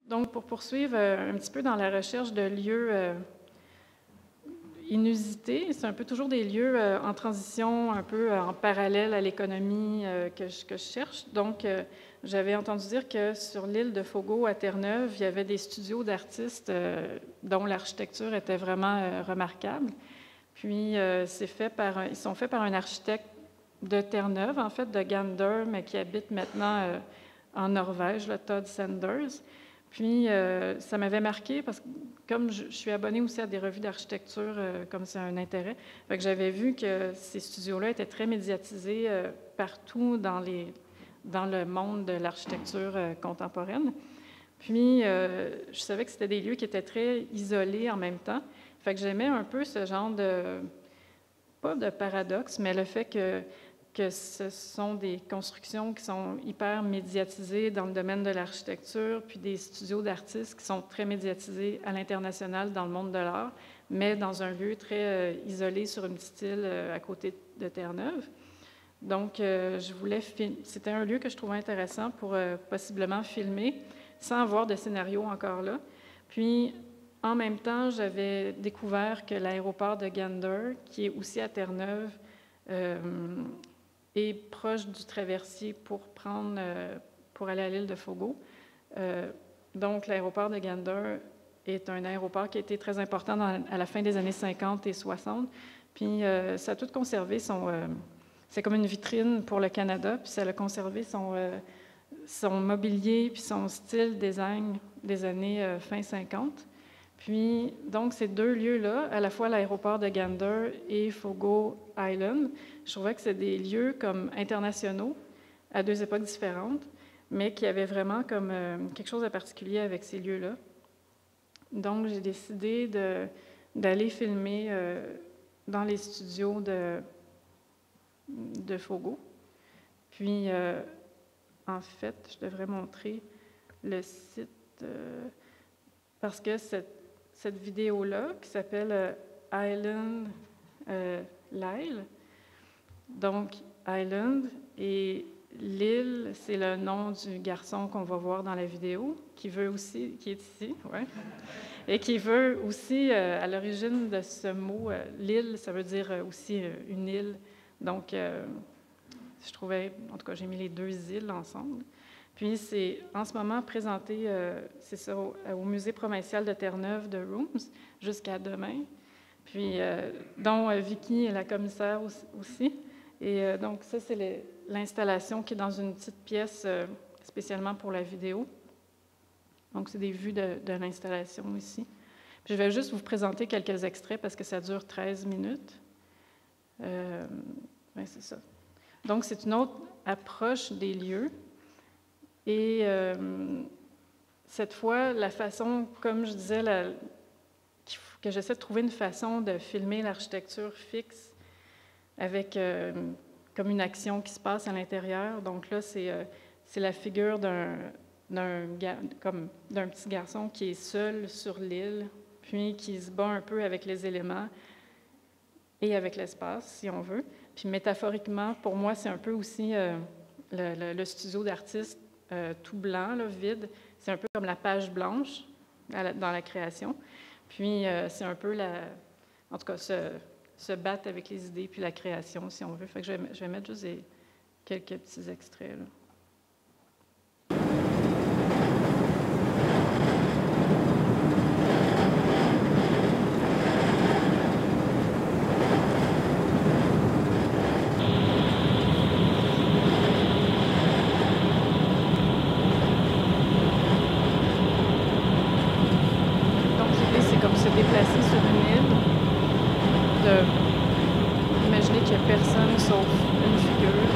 Donc, pour poursuivre un petit peu dans la recherche de lieux inusités, c'est un peu toujours des lieux en transition, un peu en parallèle à l'économie que je cherche. Donc, j'avais entendu dire que sur l'île de Fogo, à Terre-Neuve, il y avait des studios d'artistes dont l'architecture était vraiment remarquable. Puis, ils sont faits par un architecte de Terre-Neuve, en fait, de Gander, mais qui habite maintenant en Norvège, le Todd Sanders. Puis, ça m'avait marqué parce que, comme je suis abonnée aussi à des revues d'architecture, comme c'est un intérêt, fait que j'avais vu que ces studios-là étaient très médiatisés partout dans le monde de l'architecture contemporaine. Puis, je savais que c'était des lieux qui étaient très isolés en même temps. Fait que j'aimais un peu ce genre pas de paradoxe, mais le fait que ce sont des constructions qui sont hyper médiatisées dans le domaine de l'architecture, puis des studios d'artistes qui sont très médiatisés à l'international dans le monde de l'art, mais dans un lieu très isolé sur une petite île à côté de Terre-Neuve. Donc, c'était un lieu que je trouvais intéressant pour possiblement filmer, sans avoir de scénario encore là. Puis, en même temps, j'avais découvert que l'aéroport de Gander, qui est aussi à Terre-Neuve, est proche du traversier pour aller à l'île de Fogo. Donc, l'aéroport de Gander est un aéroport qui a été très important à la fin des années 50 et 60. Puis, ça a tout conservé c'est comme une vitrine pour le Canada, puis ça a conservé son mobilier puis son style design des années fin 50. Puis, donc, ces deux lieux-là, à la fois l'aéroport de Gander et Fogo Island, je trouvais que c'est des lieux comme internationaux, à deux époques différentes, mais qui avaient vraiment comme quelque chose de particulier avec ces lieux-là. Donc, j'ai décidé d'aller filmer dans les studios de Fogo. Puis, en fait, je devrais montrer le site parce que cette vidéo-là, qui s'appelle Island Lyle, donc Island, et l'île, c'est le nom du garçon qu'on va voir dans la vidéo, qui est ici, ouais, et qui veut aussi, à l'origine de ce mot, l'île, ça veut dire aussi une île. Donc, je trouvais, en tout cas, j'ai mis les deux îles ensemble. Puis, c'est en ce moment présenté, c'est ça, au Musée provincial de Terre-Neuve de Rooms, jusqu'à demain. Puis, dont Vicky est la commissaire aussi. Et donc, ça, c'est l'installation qui est dans une petite pièce spécialement pour la vidéo. Donc, c'est des vues de l'installation ici. Puis, je vais juste vous présenter quelques extraits parce que ça dure 13 minutes. Ben, c'est ça. Donc, c'est une autre approche des lieux. Et cette fois, la façon, comme je disais, que j'essaie de trouver une façon de filmer l'architecture fixe avec comme une action qui se passe à l'intérieur. Donc là, c'est la figure d'un petit garçon qui est seul sur l'île, puis qui se bat un peu avec les éléments et avec l'espace, si on veut. Puis métaphoriquement, pour moi, c'est un peu aussi le studio d'artiste tout blanc, là, vide. C'est un peu comme la page blanche dans la création. Puis, c'est un peu en tout cas, se battre avec les idées puis la création, si on veut. Fait que je vais mettre juste quelques petits extraits, là. Imaginez qu'il n'y a personne sauf une figure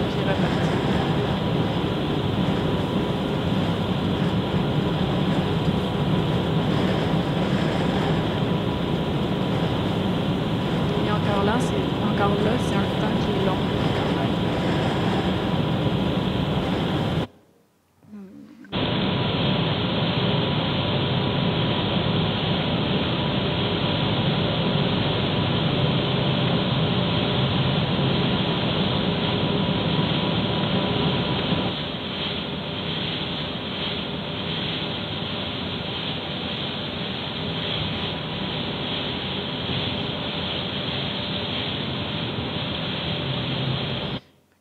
qui est repartie.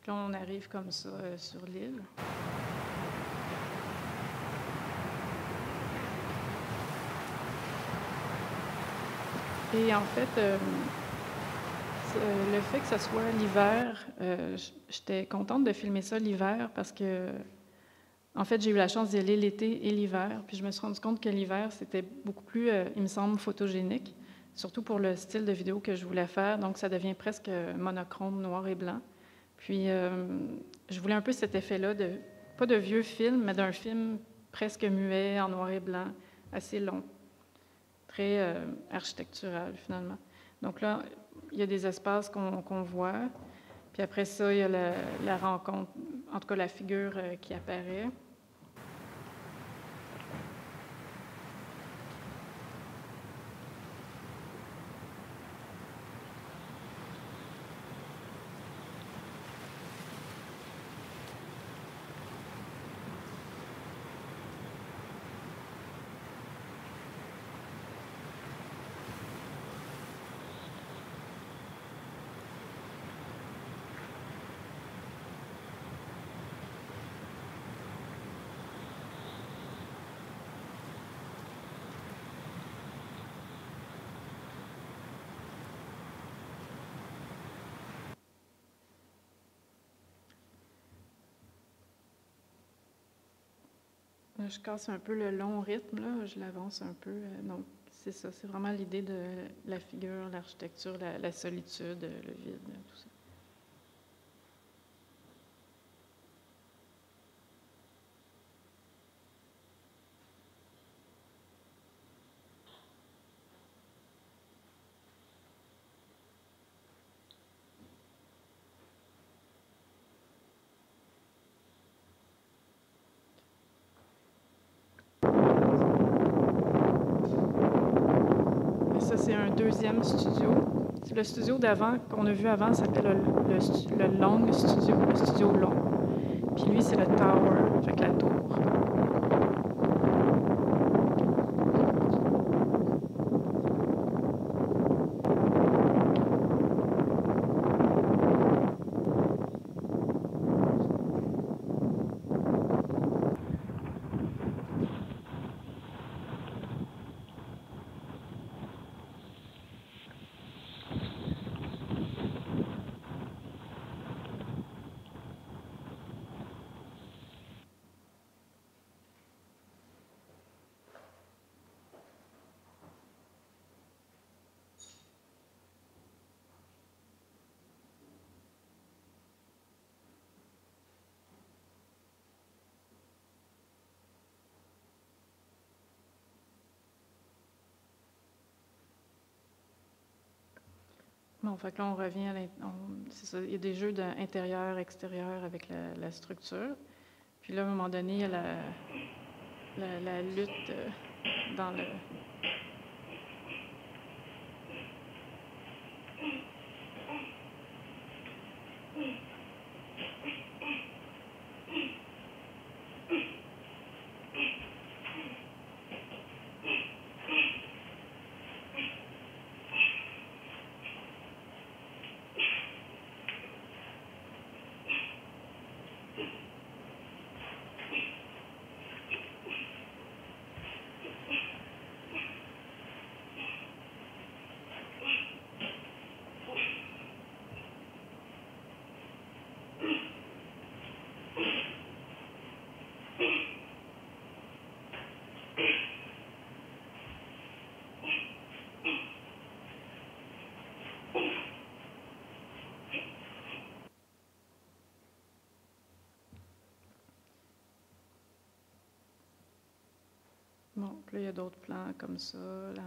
Là, on arrive comme ça sur l'île. Et en fait, le fait que ce soit l'hiver, j'étais contente de filmer ça l'hiver parce que, en fait, j'ai eu la chance d'y aller l'été et l'hiver. Puis je me suis rendu compte que l'hiver, c'était beaucoup plus, il me semble, photogénique, surtout pour le style de vidéo que je voulais faire. Donc, ça devient presque monochrome, noir et blanc. Puis, je voulais un peu cet effet-là, pas de vieux film, mais d'un film presque muet, en noir et blanc, assez long, très architectural, finalement. Donc là, il y a des espaces qu'on voit. Puis après ça, il y a la rencontre, en tout cas la figure qui apparaît. Là, je casse un peu le long rythme, là, je l'avance un peu. Donc, c'est ça, c'est vraiment l'idée de la figure, l'architecture, la solitude, le vide, tout ça. Ça, c'est un deuxième studio. Le studio d'avant, qu'on a vu avant, s'appelle le Long Studio, le studio long. Puis lui, c'est le Tower, fait que la tour. Bon, fait que là, on revient c'est ça, il y a des jeux d'intérieur, extérieur avec la structure. Puis là, à un moment donné, il y a la lutte dans le... Bon, puis là, il y a d'autres plans comme ça. Là.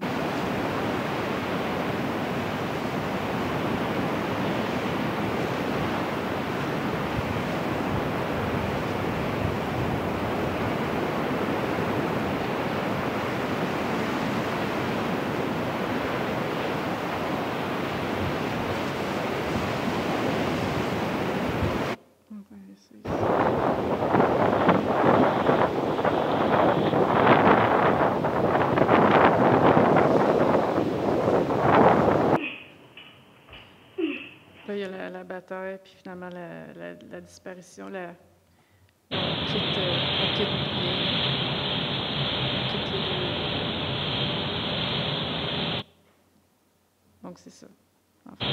la Terre, puis finalement la disparition, on quitte l'île. Donc, c'est ça, en fait.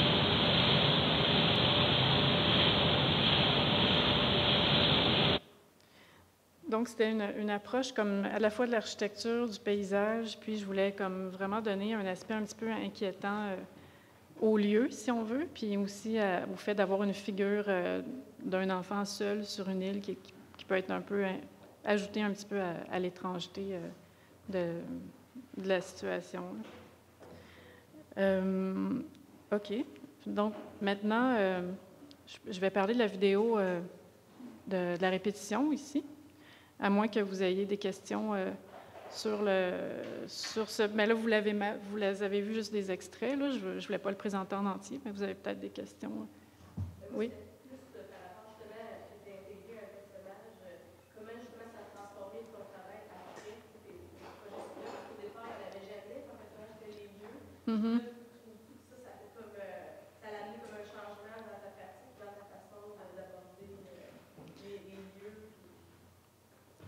Donc, c'était une approche comme à la fois de l'architecture, du paysage, puis je voulais comme vraiment donner un aspect un petit peu inquiétant au lieu, si on veut, puis aussi au fait d'avoir une figure d'un enfant seul sur une île qui peut être un peu ajouter un petit peu à l'étrangeté de la situation. OK. Donc, maintenant, je vais parler de la vidéo de la répétition ici, à moins que vous ayez des questions sur ce... Mais là, vous les avez vu juste des extraits. Là. Je ne voulais pas le présenter en entier, mais vous avez peut-être des questions. Oui? Mm-hmm. Ça l'a amené comme un changement dans ta pratique, dans ta façon d'aborder les lieux.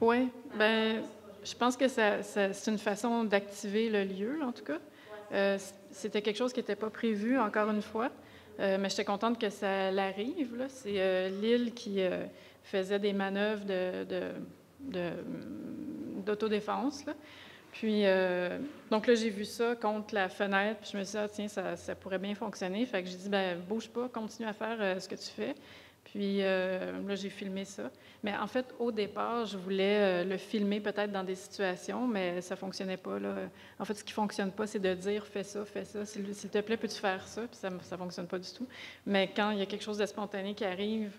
Oui, ben, je pense que c'est une façon d'activer le lieu, en tout cas. C'était quelque chose qui n'était pas prévu, encore une fois, mais j'étais contente que ça l'arrive. C'est l'île qui faisait des manœuvres d'autodéfense. Puis, donc là, j'ai vu ça contre la fenêtre, puis je me suis dit, ah, tiens, ça pourrait bien fonctionner. Fait que j'ai dit, ben bouge pas, continue à faire ce que tu fais. Puis là, j'ai filmé ça. Mais en fait, au départ, je voulais le filmer peut-être dans des situations, mais ça fonctionnait pas. Là. En fait, ce qui fonctionne pas, c'est de dire, fais ça, s'il te plaît, peux-tu faire ça? Puis ça fonctionne pas du tout. Mais quand il y a quelque chose de spontané qui arrive,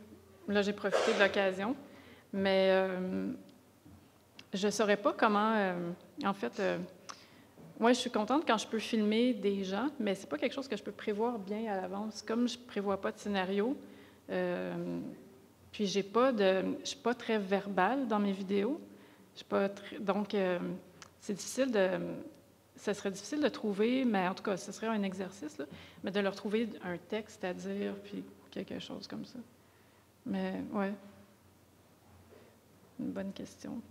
là, j'ai profité de l'occasion. Mais je ne saurais pas comment... en fait, moi, je suis contente quand je peux filmer des gens, mais c'est pas quelque chose que je peux prévoir bien à l'avance. Comme je prévois pas de scénario, puis je suis pas très verbale dans mes vidéos. Donc, c'est difficile ça serait difficile de trouver, mais en tout cas, ce serait un exercice, là, mais de leur trouver un texte à dire, puis quelque chose comme ça. Mais, ouais, une bonne question.